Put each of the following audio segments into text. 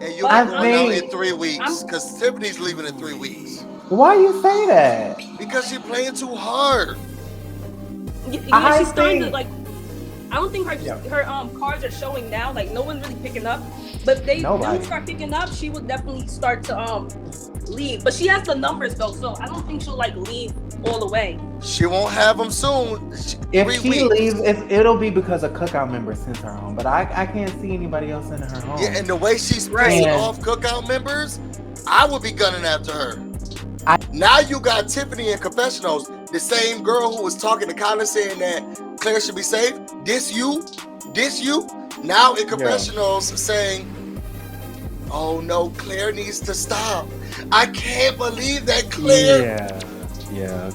And you'll be But going out in 3 weeks because Tiffany's leaving in 3 weeks. why you say that? Because she's playing too hard. Yeah, I she's starting to think like. I don't think her cards are showing now. Like no one's really picking up. But if they Nobody. do start picking up, she would definitely start to leave. But she has the numbers though, so I don't think she'll like leave all the way. She won't have them soon. if 3 she weeks. leaves, it'll be because a cookout member sent her home. But I can't see anybody else sending her home. Yeah, and the way she's Right. pissing And- off cookout members, I would be gunning after her. I- Now you got Tiffany in confessionals, the same girl who was talking to Kyla saying that Claire should be safe. This you. Now in confessionals saying, oh no, Claire needs to stop. I can't believe that Claire. Yeah.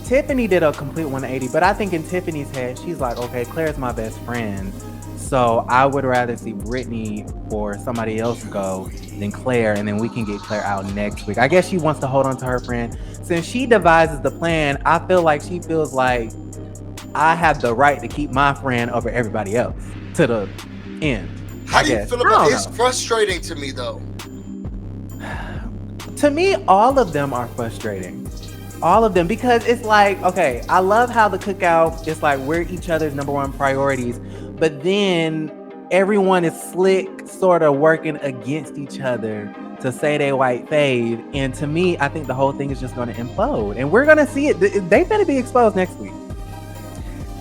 Tiffany did a complete 180, but I think in Tiffany's head, she's like, okay, Claire's my best friend. So I would rather see Brittany or somebody else go than Claire, and then we can get Claire out next week. I guess she wants to hold on to her friend. Since she devises the plan, I feel like she feels like I have the right to keep my friend over everybody else to the end. How do you feel about it? It's know. frustrating to me though. To me, all of them are frustrating. All of them, because it's like, okay, I love how the cookout is like we're each other's number one priorities, but then everyone is slick, sort of working against each other to say they white fave. And to me, I think the whole thing is just going to implode, and we're going to see it. They better be exposed next week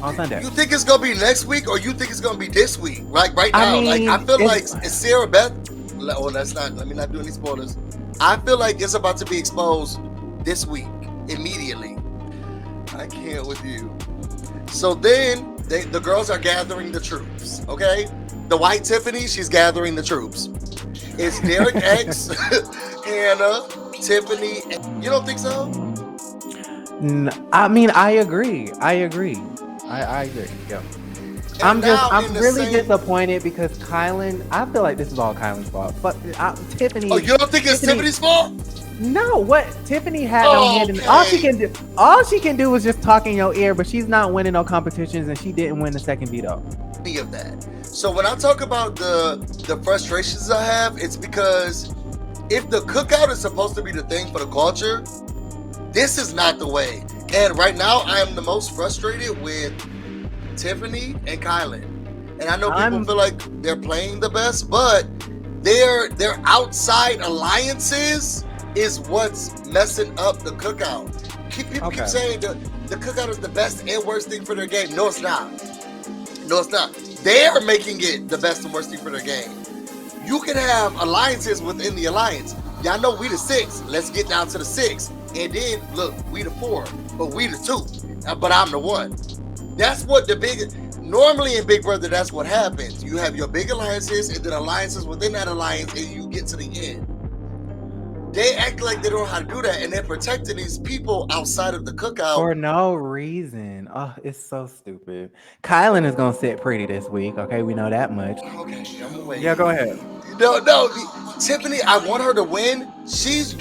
on Sunday. You think it's gonna be next week, or you think it's gonna be this week? Like right now, mean, I feel like it's it's Sarah Beth. Oh, that's not. Let me not do any spoilers. I feel like it's about to be exposed this week, immediately. I can't with you. So then the girls are gathering the troops. Okay, the white Tiffany, she's gathering the troops. It's Derek X, Hannah, Tiffany. You don't think so? I mean, I agree. I agree. Yeah. I'm really disappointed because Kylan, I feel like this is all Kylan's fault. But Tiffany. Oh, you don't think it's Tiffany's fault? No, what Tiffany had no hand in. All she can do is just talk in your ear, but she's not winning no competitions, and she didn't win the second veto. Any of that. So when I talk about the frustrations I have, it's because if the cookout is supposed to be the thing for the culture, this is not the way. And right now, I am the most frustrated with Tiffany and Kylan. And I know people feel like they're playing the best, but their outside alliances is what's messing up the cookout. People keep saying the cookout is the best and worst thing for their game. No, it's not. No, it's not. They're making it the best and worst thing for their game. You can have alliances within the alliance. Y'all know we the 6. Let's get down to the 6. And then, look, we the 4, but we the 2. But I'm the 1. That's what normally in Big Brother, that's what happens. You have your big alliances and then alliances within that alliance, and you get to the end. They act like they don't know how to do that, and they're protecting these people outside of the cookout. For no reason. Oh, it's so stupid. Kylan is gonna sit pretty this week. Okay, we know that much. Okay, I'm gonna wait. Yeah, go ahead. No, Tiffany, I want her to win. She's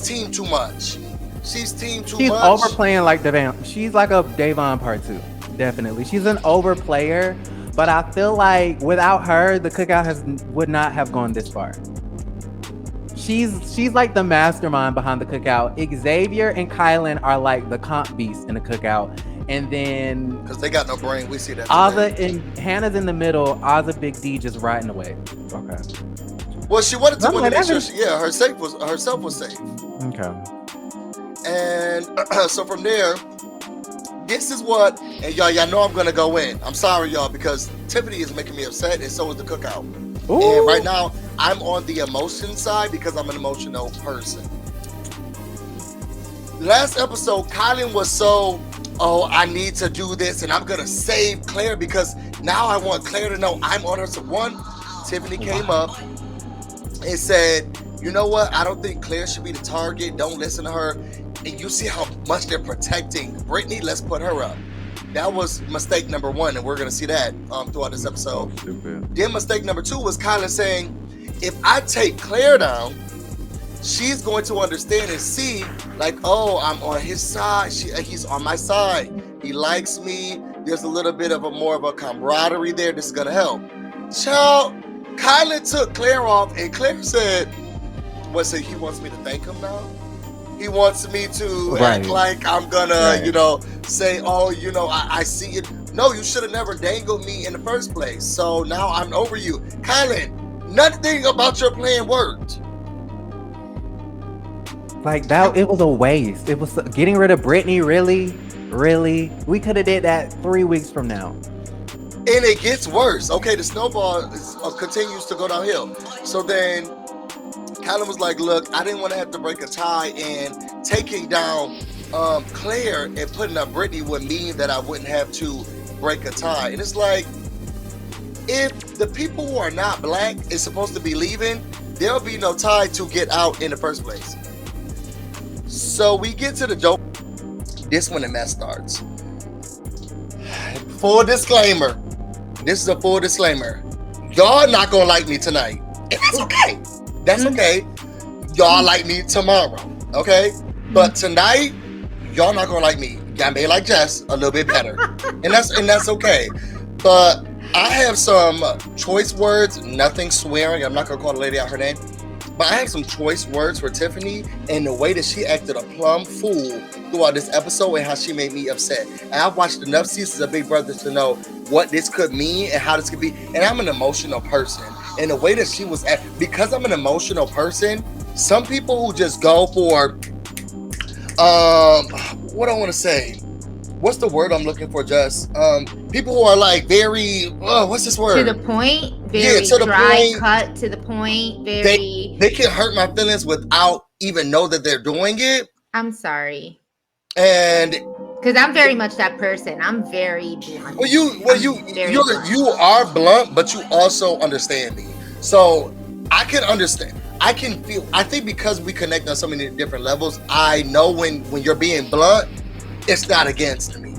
team too much. She's overplaying like Devon. She's like a Davon part 2. Definitely. She's an overplayer, but I feel like without her, the cookout would not have gone this far. She's like the mastermind behind the cookout. Xavier and Kylan are like the comp beasts in the cookout. And then because they got no brain, we see that. Ozza and Hannah's in the middle. Ozza Big D just riding away. Okay. Well, she wanted to win to make sure herself was safe. Okay. And so from there, this is what, and y'all know I'm gonna go in. I'm sorry, y'all, because Tiffany is making me upset, and so is the cookout. Ooh. And right now, I'm on the emotion side because I'm an emotional person. Last episode, Kylan was so, I need to do this, and I'm gonna save Claire because now I want Claire to know I'm on her. So Tiffany came up and said, you know what? I don't think Claire should be the target. Don't listen to her. And you see how much they're protecting Brittany. Let's put her up. That was mistake number 1, and we're gonna see that throughout this episode. Then mistake number 2 was Kylan saying, if I take Claire down, she's going to understand and see, like, oh, I'm on his side. He's on my side. He likes me. There's a little bit of more of a camaraderie there. This is gonna help. Child, Kylan took Claire off, and Claire said, "What? So he wants me to thank him now? He wants me to act like I'm gonna, say, oh, I see it. No, you should have never dangled me in the first place. So now I'm over you, Kylan. Nothing about your plan worked. Like that, it was a waste. It was getting rid of Brittany. Really, we could have did that 3 weeks from now. And it gets worse. Okay, the snowball continues to go downhill. So then Kylan was like, look, I didn't want to have to break a tie, and taking down Claire and putting up Brittany would mean that I wouldn't have to break a tie. And it's like, if the people who are not black is supposed to be leaving, there'll be no tie to get out in the first place. So we get to the dope. This when the mess starts. Full disclaimer. This is a full disclaimer. Y'all not gonna like me tonight. And that's okay. That's okay. Y'all like me tomorrow. Okay? But tonight, y'all not gonna like me. Y'all may like Jess a little bit better. And that's okay. But I have some choice words, nothing swearing. I'm not gonna call the lady out her name. But I have some choice words for Tiffany and the way that she acted a plumb fool throughout this episode and how she made me upset. And I've watched enough seasons of Big Brother to know what this could mean and how this could be. And I'm an emotional person. And the way that she was because I'm an emotional person, some people who just go for what I want to say. What's the word I'm looking for, Jess? People who are like very, what's this word? To the point, very dry, cut to the point, very. They can hurt my feelings without even know that they're doing it. I'm sorry. And because I'm very much that person. I'm very blunt. You are blunt, but you also understand me. So I can understand. I can feel. I think because we connect on so many different levels, I know when you're being blunt, it's not against me.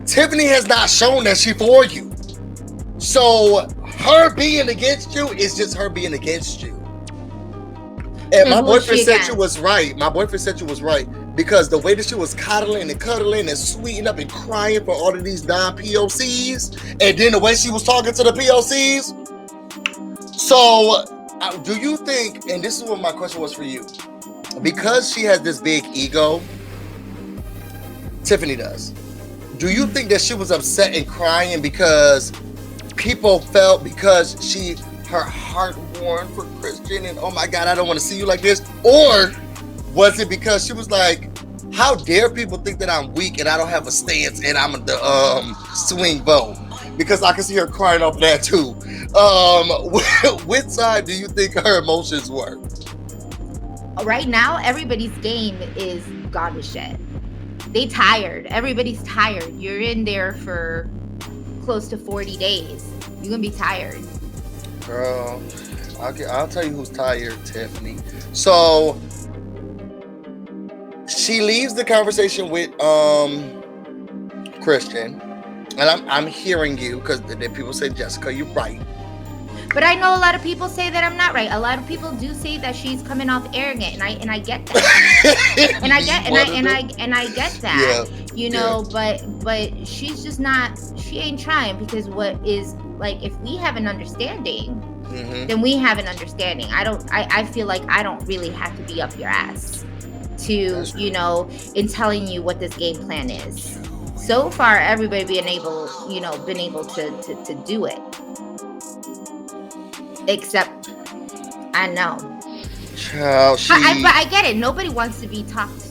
Tiffany has not shown that she for you. So her being against you is just her being against you. And my boyfriend said you was right. My boyfriend said you was right. Because the way that she was coddling and cuddling and sweetening up and crying for all of these non-POCs. And then the way she was talking to the POCs. So do you think, and this is what my question was for you. Because she has this big ego, Tiffany does. Do you think that she was upset and crying because people felt because her heart warmed for Christian and oh my God, I don't want to see you like this? Or was it because she was like, how dare people think that I'm weak and I don't have a stance and I'm the swing vote? Because I can see her crying off that too. Which side do you think her emotions were? Right now, everybody's game is gone with shit. They tired. Everybody's tired. You're in there for close to 40 days. You're gonna be tired. Girl, I'll tell you who's tired, Tiffany. So she leaves the conversation with Christian, and I'm hearing you because people say, Jessica, you're right. But I know a lot of people say that I'm not right. A lot of people do say that she's coming off arrogant, and I get that. and I get that. Yeah. But she's just not. She ain't trying because what is like if we have an understanding, then we have an understanding. I feel like I don't really have to be up your ass to in telling you what this game plan is. So far, everybody been able to do it. Except, I know. Child, but I get it. Nobody wants to be talked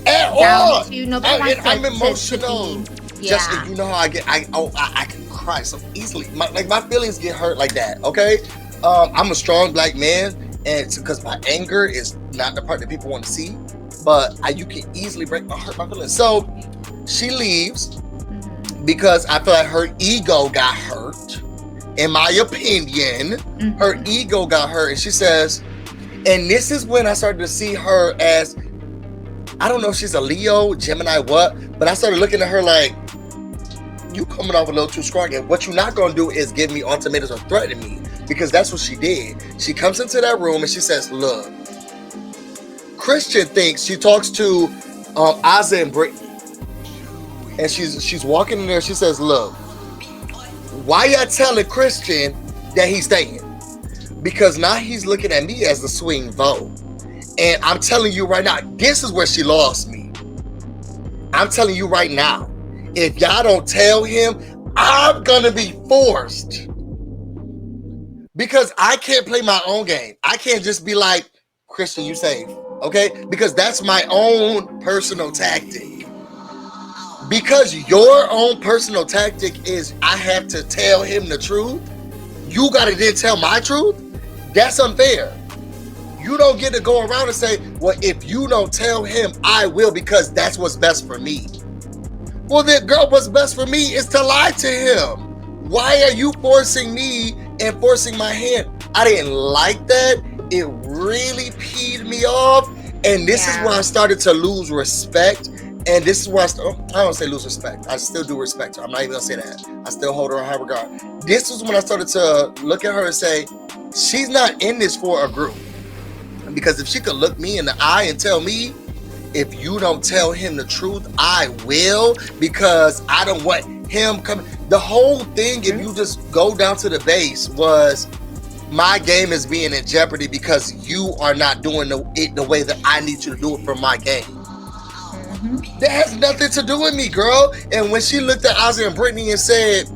at all. Nobody wants I'm emotional. To be, yeah. Just you know how I get. I can cry so easily. My feelings get hurt like that. Okay. I'm a strong black man, and because my anger is not the part that people want to see. But you can easily hurt my feelings. So she leaves because I feel like her ego got hurt. In my opinion, her ego got hurt. And she says, and this is when I started to see her as, I don't know if she's a Leo, Gemini, what, but I started looking at her like, you coming off a little too strong. And what you're not going to do is give me ultimatums or threaten me. Because that's what she did. She comes into that room and she says, look, Christian thinks she talks to Ozzy and Brittany. And she's walking in there. She says, look, why y'all telling Christian that he's staying? because now he's looking at me as the swing vote. And I'm telling you right now, this is where she lost me. I'm telling you right now, if y'all don't tell him, I'm gonna be forced. Because I can't play my own game. I can't just be like, Christian, you safe, okay? Because that's my own personal tactic. Because your own personal tactic is I have to tell him the truth, you gotta then tell my truth? That's unfair. You don't get to go around and say, well, if you don't tell him, I will, because that's what's best for me. Well, then, girl, what's best for me is to lie to him. Why are you forcing me and forcing my hand? I didn't like that. It really peed me off. And this is where I started to lose respect. And this is where I don't say lose respect. I still do respect her. I'm not even gonna say that. I still hold her in high regard. This was when I started to look at her and say, she's not in this for a group. Because if she could look me in the eye and tell me, if you don't tell him the truth, I will, because I don't want him coming. The whole thing, if you just go down to the base, was my game is being in jeopardy because you are not doing it the way that I need you to do it for my game. That has nothing to do with me, girl. And when she looked at Ozzy and Brittany and said,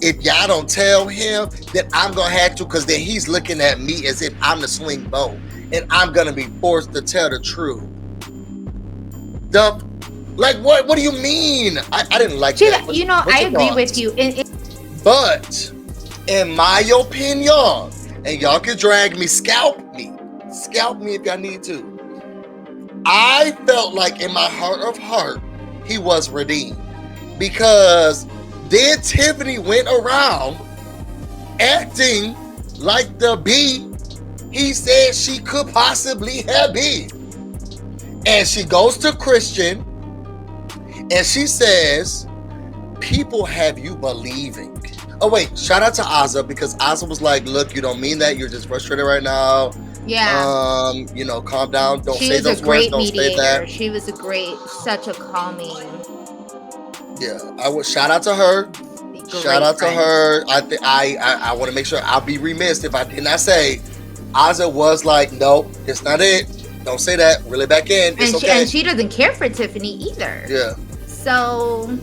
if y'all don't tell him, then I'm going to have to, because then he's looking at me as if I'm the swing vote. And I'm going to be forced to tell the truth. Like, what do you mean? I didn't like that. You know, I agree with you. But, in my opinion, and y'all can drag me, scalp me if y'all need to. I felt like in my heart of heart, he was redeemed. Because then Tiffany went around acting like the B he said she could possibly have been. And she goes to Christian and she says, people have you believing. Oh wait, shout out to Azza, because Azza was like, look, you don't mean that. You're just frustrated right now. Yeah. You know, calm down. Don't she say those words. Don't mediator. say that. She was such a calming. Yeah, I would shout out to her. Shout out to her. I want to make sure I'll be remiss if I did not say Azza was like, no, it's not it. Don't say that. Reel it back in. It's okay. And she doesn't care for Tiffany either. Yeah. So,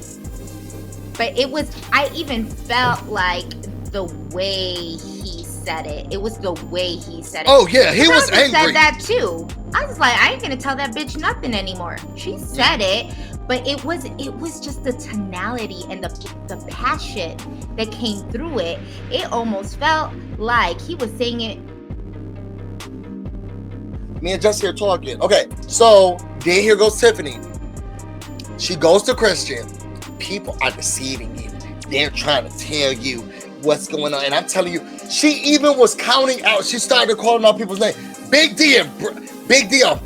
but I even felt like the way he said it. It was the way he said it. Oh yeah, he was angry. Said that too. I was like, I ain't gonna tell that bitch nothing anymore. She said it, but it was just the tonality and the passion that came through it. It almost felt like he was saying it. Me and Jess here talking. Okay, so then here goes Tiffany. She goes to Christian. People are deceiving you. They're trying to tell you what's going on. And I'm telling you, she even was counting out. She started calling out people's names. Big D on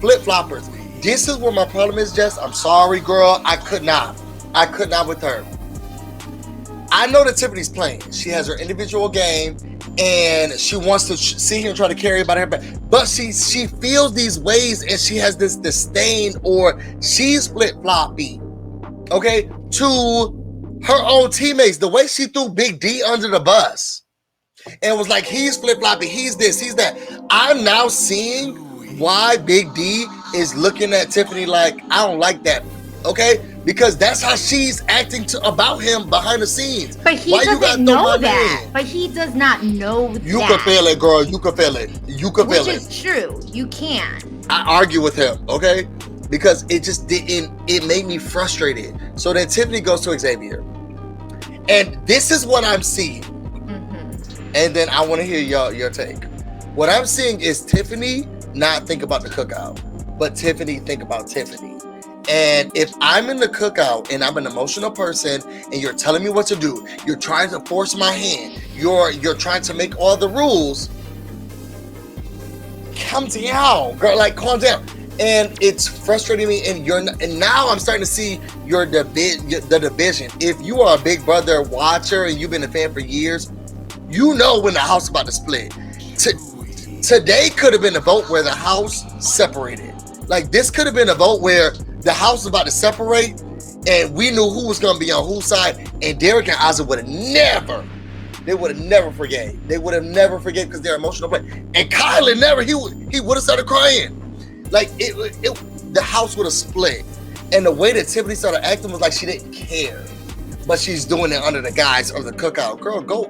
flip-floppers. This is where my problem is, Jess. I'm sorry, girl. I could not with her. I know that Tiffany's playing. She has her individual game, and she wants to see him try to carry it by her back. But she feels these ways, and she has this disdain, or she's flip-floppy, okay, to her own teammates. The way she threw Big D under the bus and was like, he's flip-floppy, he's this, he's that. I'm now seeing why Big D is looking at Tiffany like, I don't like that, okay? Because that's how she's acting about him behind the scenes. But he doesn't know that. But he does not know that. You can feel it, girl. You can feel it. You can feel it. Which is true. You can. I argue with him, okay? Because it just didn't, it made me frustrated. So then Tiffany goes to Xavier. And this is what I'm seeing. Mm-hmm. And then I want to hear your take. What I'm seeing is Tiffany not think about the cookout, but Tiffany think about Tiffany. And if I'm in the cookout and I'm an emotional person and you're telling me what to do, you're trying to force my hand, you're trying to make all the rules, calm down, girl, like calm down. And it's frustrating me, and now I'm starting to see the division. If you are a Big Brother watcher and you've been a fan for years, you know when the house is about to split. Today could have been a vote where the house separated. Like, this could have been a vote where the house was about to separate and we knew who was going to be on whose side, and Derek and Ozzy would have they would have never forgave. They would have never forgave because they're emotional. And Kylie never. He would have started crying. Like the house would have split. And the way that Tiffany started acting was like she didn't care. But she's doing it under the guise of the cookout. Girl, go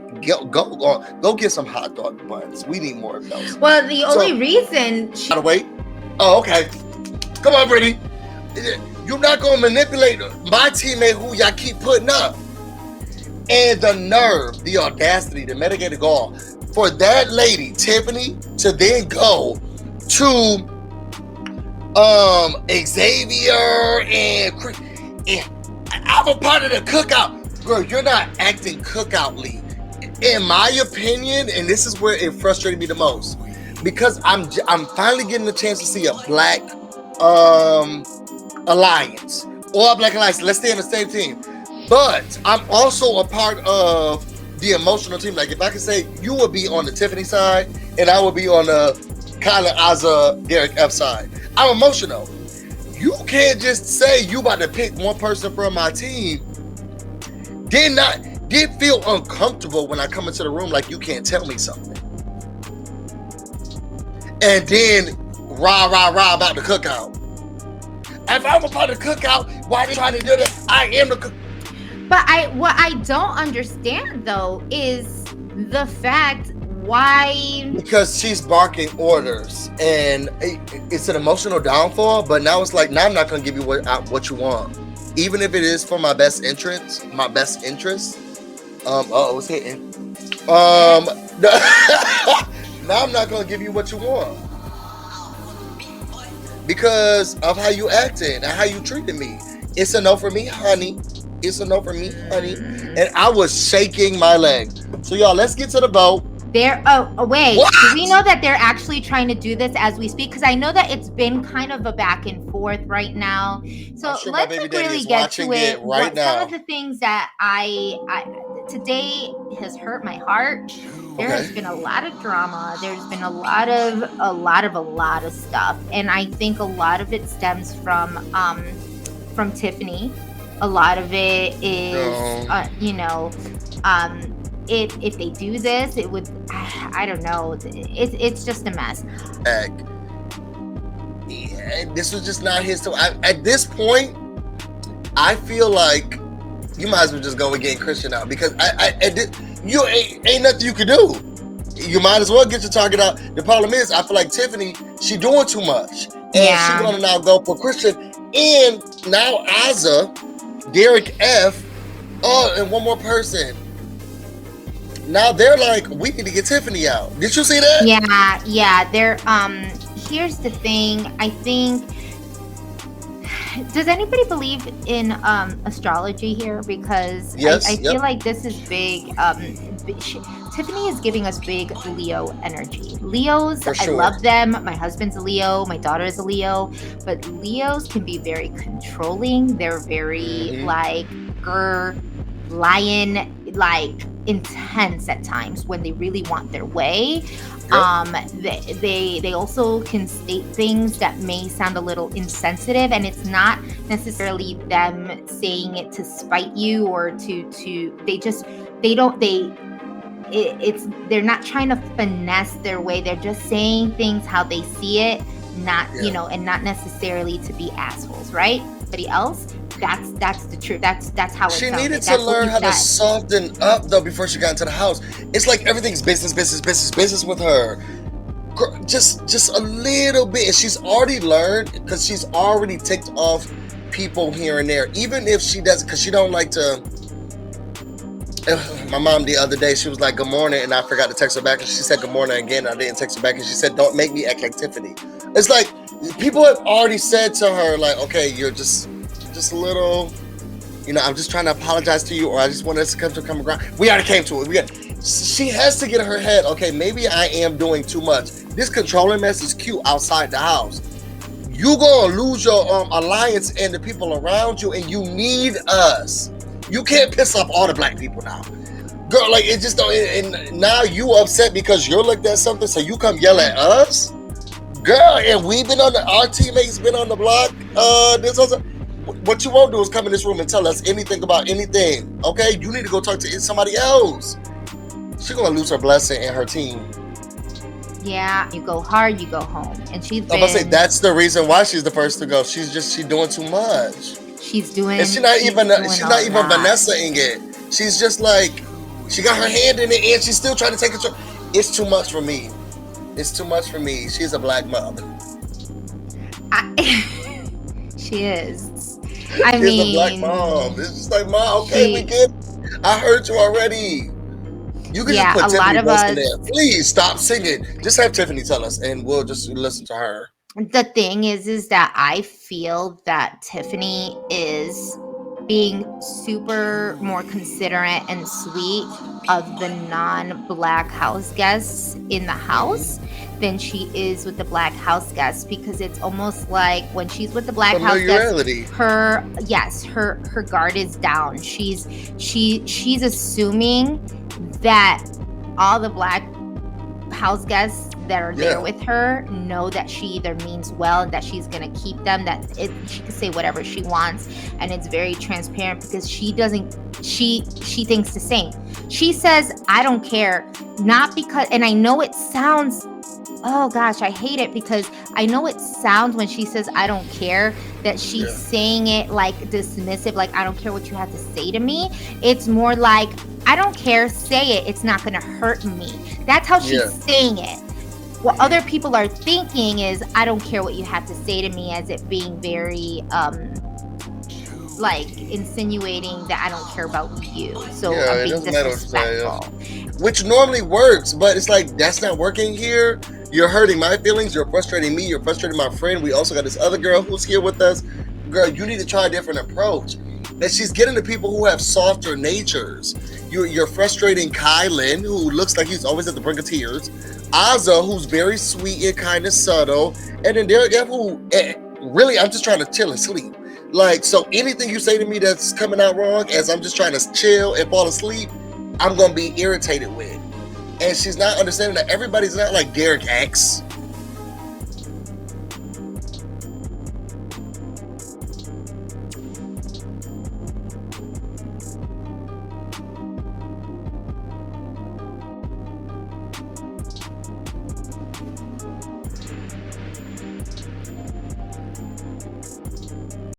get some hot dog buns. We need more of those. Well, the only reason she gotta wait. Oh, okay. Come on, Brittany. You're not gonna manipulate my teammate who y'all keep putting up. And the nerve, the audacity, the mitigated gall for that lady, Tiffany, to then go to Xavier and I'm a part of the cookout. Girl, you're not acting cookoutly. In my opinion, and this is where it frustrated me the most, because I'm finally getting the chance to see a black alliance. Or a black alliance. Let's stay on the same team. But I'm also a part of the emotional team. Like if I could say you would be on the Tiffany side and I would be on the Kyla, Azza, Derek F side. I'm emotional. You can't just say you about to pick one person from my team. Did feel uncomfortable when I come into the room like you can't tell me something. And then rah about the cookout. If I'm a part of the cookout, why are they trying to do that? I am the cookout. But what I don't understand though is the fact why. Because she's barking orders and it's an emotional downfall, but now it's like, now I'm not going to give you what you want. Even if it is for my best interest. It's hitting. Now I'm not going to give you what you want. Because of how you acted and how you treated me. It's a no for me, honey. It's a no for me, honey. And I was shaking my leg. So y'all, let's get to the vote. Wait. What? Do we know that they're actually trying to do this as we speak? Because I know that it's been kind of a back and forth right now. So sure let's really get to it. Right now. Some of the things that I today has hurt my heart. There has been a lot of drama. There's been a lot of stuff, and I think a lot of it stems from Tiffany. A lot of it is, if they do this, it would, I don't know. It's just a mess. This was just not his. At this point, I feel like you might as well just go and get Christian out because you ain't nothing you can do. You might as well get your target out. The problem is, I feel like Tiffany, she doing too much, and she's gonna now go for Christian, and now Azza, Derek F, and one more person. Now they're like, we need to get Tiffany out. Did you see that? Yeah. They're here's the thing. I think. Does anybody believe in astrology here? Because I feel like this is big. Tiffany is giving us big Leo energy. Leos, sure. I love them. My husband's a Leo. My daughter is a Leo. But Leos can be very controlling. They're very lion, intense at times when they really want their way. They also can state things that may sound a little insensitive, and it's not necessarily them saying it to spite you or they're not trying to finesse their way. They're just saying things how they see it, and not necessarily to be assholes, right? Everybody else, that's the truth. That's how it she sounded. needed to learn how to soften up though before she got into the house. It's like everything's business with her. Just a little bit, and she's already learned because she's already ticked off people here and there. Even if she doesn't, because she don't like to. My mom the other day, she was like, "Good morning," and I forgot to text her back, and she said, "Good morning" again. I didn't text her back, and she said, "Don't make me act like Tiffany." It's like people have already said to her, like, "Okay, you're just a little, I'm just trying to apologize to you, or I just want us to come to a common ground." We already came to it. She has to get in her head, okay, maybe I am doing too much. This controlling mess is cute outside the house. You gonna lose your alliance and the people around you, and you need us. You can't piss off all the black people now. Girl, like, it just don't, and now you upset because you're looked at something, so you come yell at us? Girl, and our teammates been on the block, what you won't do is come in this room and tell us anything about anything, okay? You need to go talk to somebody else. She's gonna lose her blessing and her team. Yeah, you go hard, you go home, and she's been. I'm gonna say that's the reason why she's the first to go. She's doing too much. She's doing. And she's not even Vanessa-ing it. She's just like, she got her hand in it and she's still trying to take control. It's too much for me. It's too much for me. She's a black mom. She is. I mean, she's a black mom. It's just like, Mom, okay, we get it. I heard you already. You can just put Tiffany in there. Please stop singing. Just have Tiffany tell us and we'll just listen to her. The thing is that I feel that Tiffany is being super more considerate and sweet of the non-black house guests in the house than she is with the black house guests, because it's almost like when she's with the black house guests, her guard is down. She's assuming that all the black house guests that are there with her know that she either means well and that she's gonna keep them, she can say whatever she wants, and it's very transparent because she thinks the same. She says, I don't care, not because, and I know it sounds, oh gosh, I hate it, because I know it sounds when she says I don't care that she's saying it like dismissive, like I don't care what you have to say to me. It's more like, I don't care, say it, it's not gonna hurt me. That's how she's saying it. What other people are thinking is, I don't care what you have to say to me, as it being very like insinuating that I don't care about you. So I'm being disrespectful. Which normally works, but it's like, that's not working here. You're hurting my feelings, you're frustrating me, you're frustrating my friend. We also got this other girl who's here with us. Girl, you need to try a different approach. And she's getting to people who have softer natures. You're frustrating Kylan, who looks like he's always at the brink of tears. Azza, who's very sweet and kind of subtle. And then Derek F, who really, I'm just trying to chill and sleep. Like, so anything you say to me that's coming out wrong, as I'm just trying to chill and fall asleep, I'm going to be irritated with. And she's not understanding that everybody's not like Derek X.